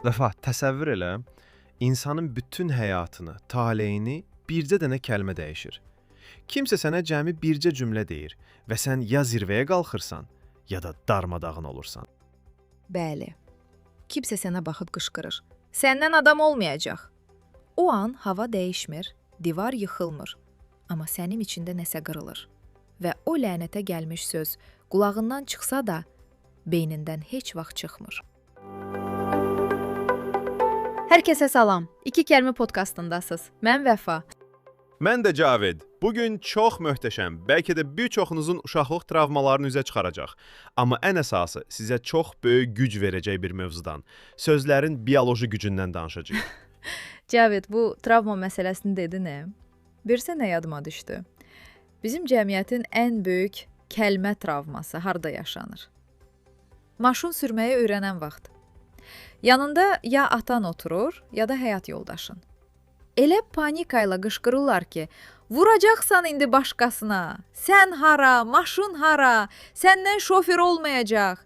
Vəfa, təsəvvür elə, insanın bütün həyatını, taleyini bircə dənə kəlmə dəyişir. Kimsə sənə cəmi bircə cümlə deyir və sən ya zirvəyə qalxırsan, ya da darmadağın olursan. Bəli. Kimsə sənə baxıb qışqırır. Səndən adam olmayacaq. O an hava dəyişmir, divar yıxılmır. Amma sənin içində nəsə qırılır. Və o lənətə gəlmiş söz qulağından çıxsa da, beynindən heç vaxt çıxmır. Hər kəsə salam. 2 kəlmə podkastındasınız. Mən Vəfa. Mən də Cavid. Bugün çox möhtəşəm, bəlkə də bir çoxunuzun uşaqlıq travmalarını üzə çıxaracaq. Amma ən əsası sizə çox böyük güc verəcək bir mövzudan, sözlərin bioloji gücündən danışacağıq. Cavid, bu travma məsələsini dedin, nə? Birsə nə yadıma düşdü? Bizim cəmiyyətin ən böyük kəlmə travması harda yaşanır? Maşın sürməyi öyrənən vaxt. Yanında ya atan oturur, ya da həyat yoldaşın. Elə panika ilə qışqırırlar ki, vuracaqsan indi başqasına. Sən hara, maşın hara, səndən şofer olmayacaq.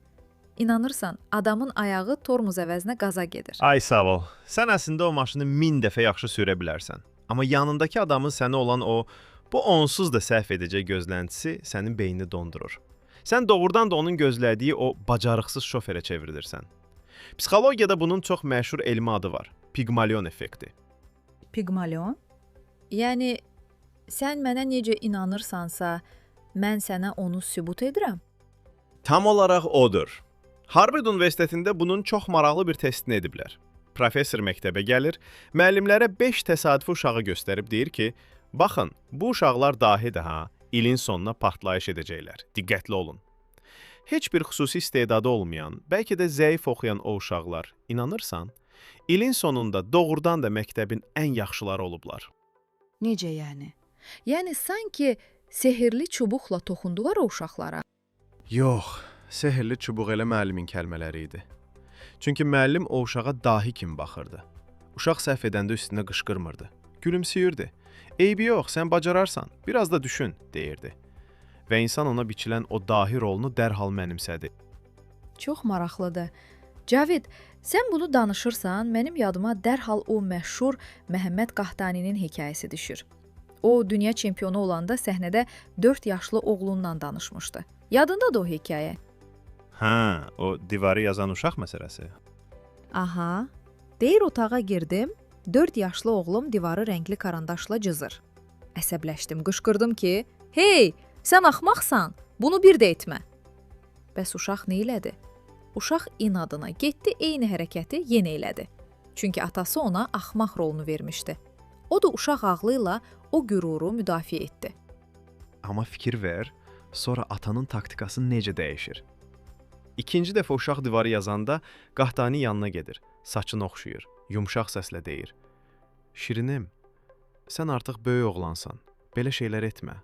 İnanırsan, adamın ayağı tormuz əvəzinə qaza gedir. Ay sağ ol. Sən əslində o maşını 1000 dəfə yaxşı sürə bilərsən. Amma yanındakı adamın sənə olan bu onsuz da səhv edəcək gözləntisi sənin beynini dondurur. Sən doğrudan da onun gözlədiyi o bacarıqsız şoferə çevrilirsən. Psixologiyada bunun çox məşhur elmi adı var. Pigmalion effekti. Pigmalion? Yəni, sən mənə necə inanırsansa, mən sənə onu sübut edirəm. Tam olaraq odur. Harvard Universitetində bunun çox maraqlı bir testini ediblər. Professor məktəbə gəlir, müəllimlərə 5 təsadüfi uşağı göstərib deyir ki, baxın, bu uşaqlar dahidir ha, ilin sonuna partlayış edəcəklər. Diqqətli olun. Heç bir xüsusi istedadı olmayan, bəlkə də zəif oxuyan o uşaqlar, inanırsan, ilin sonunda doğrudan da məktəbin ən yaxşıları olublar. Necə yəni? Yəni, sanki sehirli çubuqla toxundular o uşaqlara. Yox, sehirli çubuq elə müəllimin kəlmələri idi. Çünki müəllim o uşağa dahi kimi baxırdı. Uşaq səhv edəndə üstünə qışqırmırdı. Gülümsüyürdü. Eybi yox, sən bacararsan, biraz da düşün, deyirdi. Və insan ona biçilən o dahi rolunu dərhal mənimsədi. Çox maraqlıdır. Cavid, sən bunu danışırsan, mənim yadıma dərhal o məşhur Məhəmməd Qahtaninin hekayəsi düşür. O, dünya çempionu olanda səhnədə 4 yaşlı oğlundan danışmışdı. Yadındadır o hekayə? Hə, o divarı yazan uşaq məsələsi. Aha, deyir otağa girdim, 4 yaşlı oğlum divarı rəngli karandaşla cızır. Əsəbləşdim, qışqırdım ki, hey, sən axmaqsan, bunu bir də etmə. Bəs uşaq nə elədi? Uşaq inadına getdi, eyni hərəkəti yenə elədi. Çünki atası ona axmaq rolunu vermişdi. O da uşaq ağlı ilə o qüruru müdafiə etdi. Amma fikir ver, sonra atanın taktikası necə dəyişir? İkinci dəfə uşaq divarı yazanda Qahtani yanına gedir, saçını oxşuyur, yumşaq səslə deyir. Şirinim, sən artıq böyük oğlansan, belə şeylər etmə.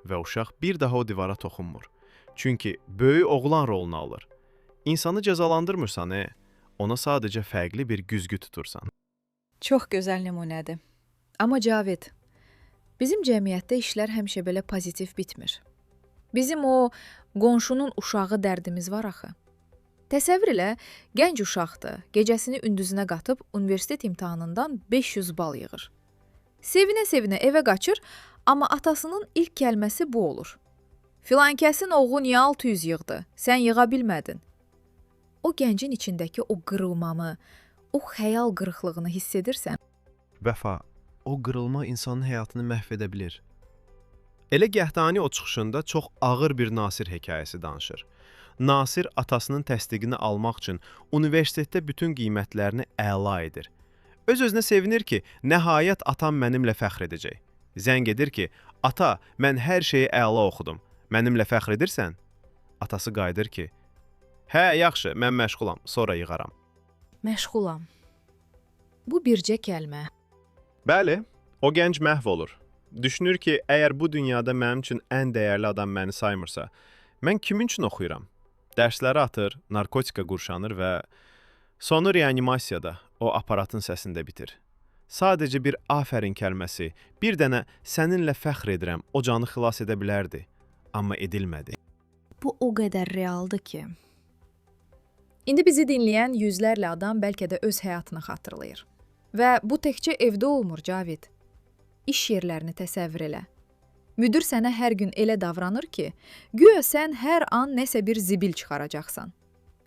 Və uşaq bir daha o divara toxunmur. Çünki böyük oğlan rolunu alır. İnsanı cəzalandırmırsan, ona sadəcə fərqli bir güzgü tutursan. Çox gözəl nümunədir. Amma Cavid, bizim cəmiyyətdə işlər həmişə belə pozitiv bitmir. Bizim o qonşunun uşağı dərdimiz var axı. Təsəvvür elə, gənc uşaqdır, gecəsini ündüzünə qatıb universitet imtahanından 500 bal yığır. Sevinə-sevinə evə qaçır, amma atasının ilk kəlməsi bu olur. Filankəsin oğlu niyə 600 yığdı? Sən yığa bilmədin. O gəncin içindəki o qırılmamı, o xəyal qırıqlığını hiss edirsən. Vəfa, o qırılma insanın həyatını məhv edə bilir. Elə Qəhtani o çıxışında çox ağır bir Nasir hekayəsi danışır. Nasir atasının təsdiqini almaq üçün universitetdə bütün qiymətlərini əla edir. Öz-özünə sevinir ki, nəhayət atam mənimlə fəxr edəcək. Zəng edir ki, ata, mən hər şeyi əla oxudum. Mənimlə fəxr edirsən? Atası qayıdır ki, hə, yaxşı, mən məşğulam, sonra yığaram. Məşğulam. Bu bircə kəlmə. Bəli, o gənc məhv olur. Düşünür ki, əgər bu dünyada mənim üçün ən dəyərli adam məni saymırsa, mən kimin üçün oxuyuram? Dərsləri atır, narkotika qurşanır və sonu reanimasiyada o aparatın səsində bitir. Sadəcə bir afərin kəlməsi, bir dənə səninlə fəxr edirəm, o canı xilas edə bilərdi, amma edilmədi. Bu o qədər realdır ki. İndi bizi dinləyən yüzlərlə adam bəlkə də öz həyatını xatırlayır. Və bu təkcə evdə olmur, Cavid. İş yerlərini təsəvvür elə. Müdir sənə hər gün elə davranır ki, güya sən hər an nəsə bir zibil çıxaracaqsan.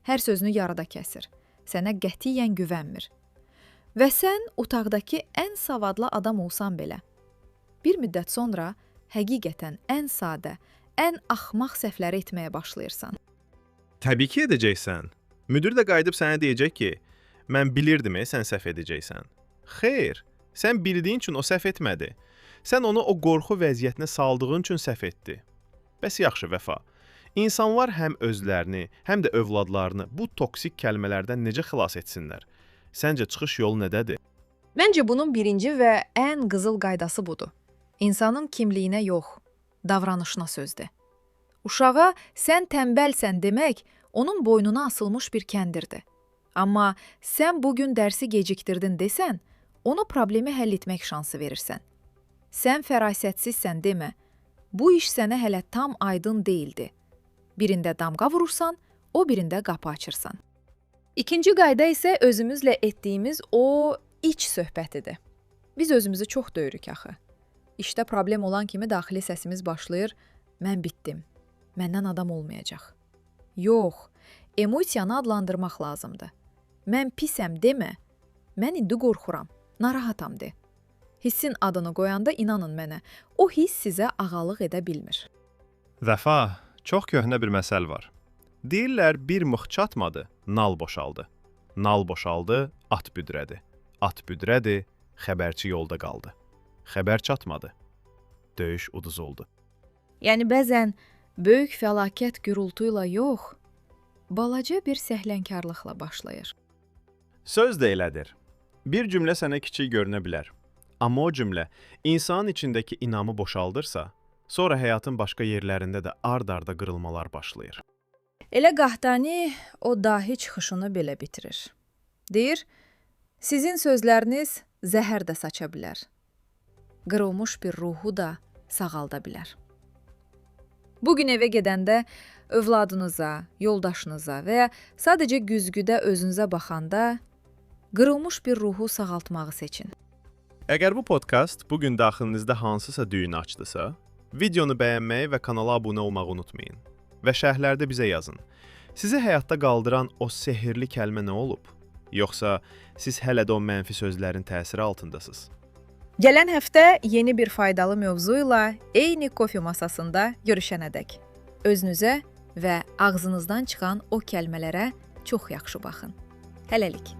Hər sözünü yarıda kəsir. Sənə qətiyyən güvənmir. Və sən otaqdakı ən savadlı adam olsan belə, bir müddət sonra həqiqətən ən sadə, ən axmaq səhvləri etməyə başlayırsan. Təbii ki, edəcəksən. Müdir də qayıdıb sənə deyəcək ki, mən bilirdim, sən səhv edəcəksən. Xeyr, sən bildiyin üçün o səhv etmədi. Sən onu o qorxu vəziyyətinə saldığın üçün səhv etdi. Bəs yaxşı, Vəfa. İnsanlar həm özlərini, həm də övladlarını bu toksik kəlmələrdən necə xilas etsinlər? Səncə çıxış yolu nədədir? Məncə bunun birinci və ən qızıl qaydası budur. İnsanın kimliyinə yox, davranışına sözdür. Uşağa sən tənbəlsən demək, onun boynuna asılmış bir kəndirdir. Amma sən bugün dərsi gecikdirdin desən, ona problemi həll etmək şansı verirsən. Sən fərasətsizsən demə, bu iş sənə hələ tam aydın deyildi. Birində damğa vurursan, o birində qapı açırsan. İkinci qayda isə özümüzlə etdiyimiz o iç söhbətidir. Biz özümüzü çox döyürük axı. İşdə problem olan kimi daxili səsimiz başlayır, mən bitdim, məndən adam olmayacaq. Yox, emosiyanı adlandırmaq lazımdır. Mən pisəm demə, mən indi qorxuram, narahatam de. Hissin adını qoyanda inanın mənə, o hiss sizə ağalıq edə bilmir. Vəfa, çox köhnə bir məsəl var. Deyirlər, bir mıx çatmadı, nal boşaldı. Nal boşaldı, at büdrədi. At büdrədi, xəbərçi yolda qaldı. Xəbər çatmadı, döyüş uduz oldu. Yəni bəzən böyük fəlakət gürültü ilə yox, balaca bir səhlənkarlıqla başlayır. Söz də elədir. Bir cümlə sənə kiçik görünə bilər. Amma o cümlə insanın içindəki inamı boşaldırsa, sonra həyatın başqa yerlərində də ard-arda qırılmalar başlayır. Elə Qahtani o dahi çıxışını belə bitirir. Deyir, sizin sözləriniz zəhər də saça bilər. Qırılmış bir ruhu da sağalda bilər. Bugün evə gedəndə övladınıza, yoldaşınıza və ya sadəcə güzgüdə özünüzə baxanda qırılmış bir ruhu sağaltmağı seçin. Əgər bu podkast bugün daxilinizdə hansısa düyün açdısa, videonu bəyənməyi və kanala abunə olmağı unutmayın. Və şərhlərdə bizə yazın. Sizi həyatda qaldıran o sehirli kəlmə nə olub? Yoxsa siz hələ də o mənfi sözlərin təsiri altındasınız? Gələn həftə yeni bir faydalı mövzu ilə eyni kofe masasında görüşənədək. Özünüzə və ağzınızdan çıxan o kəlmələrə çox yaxşı baxın. Hələlik.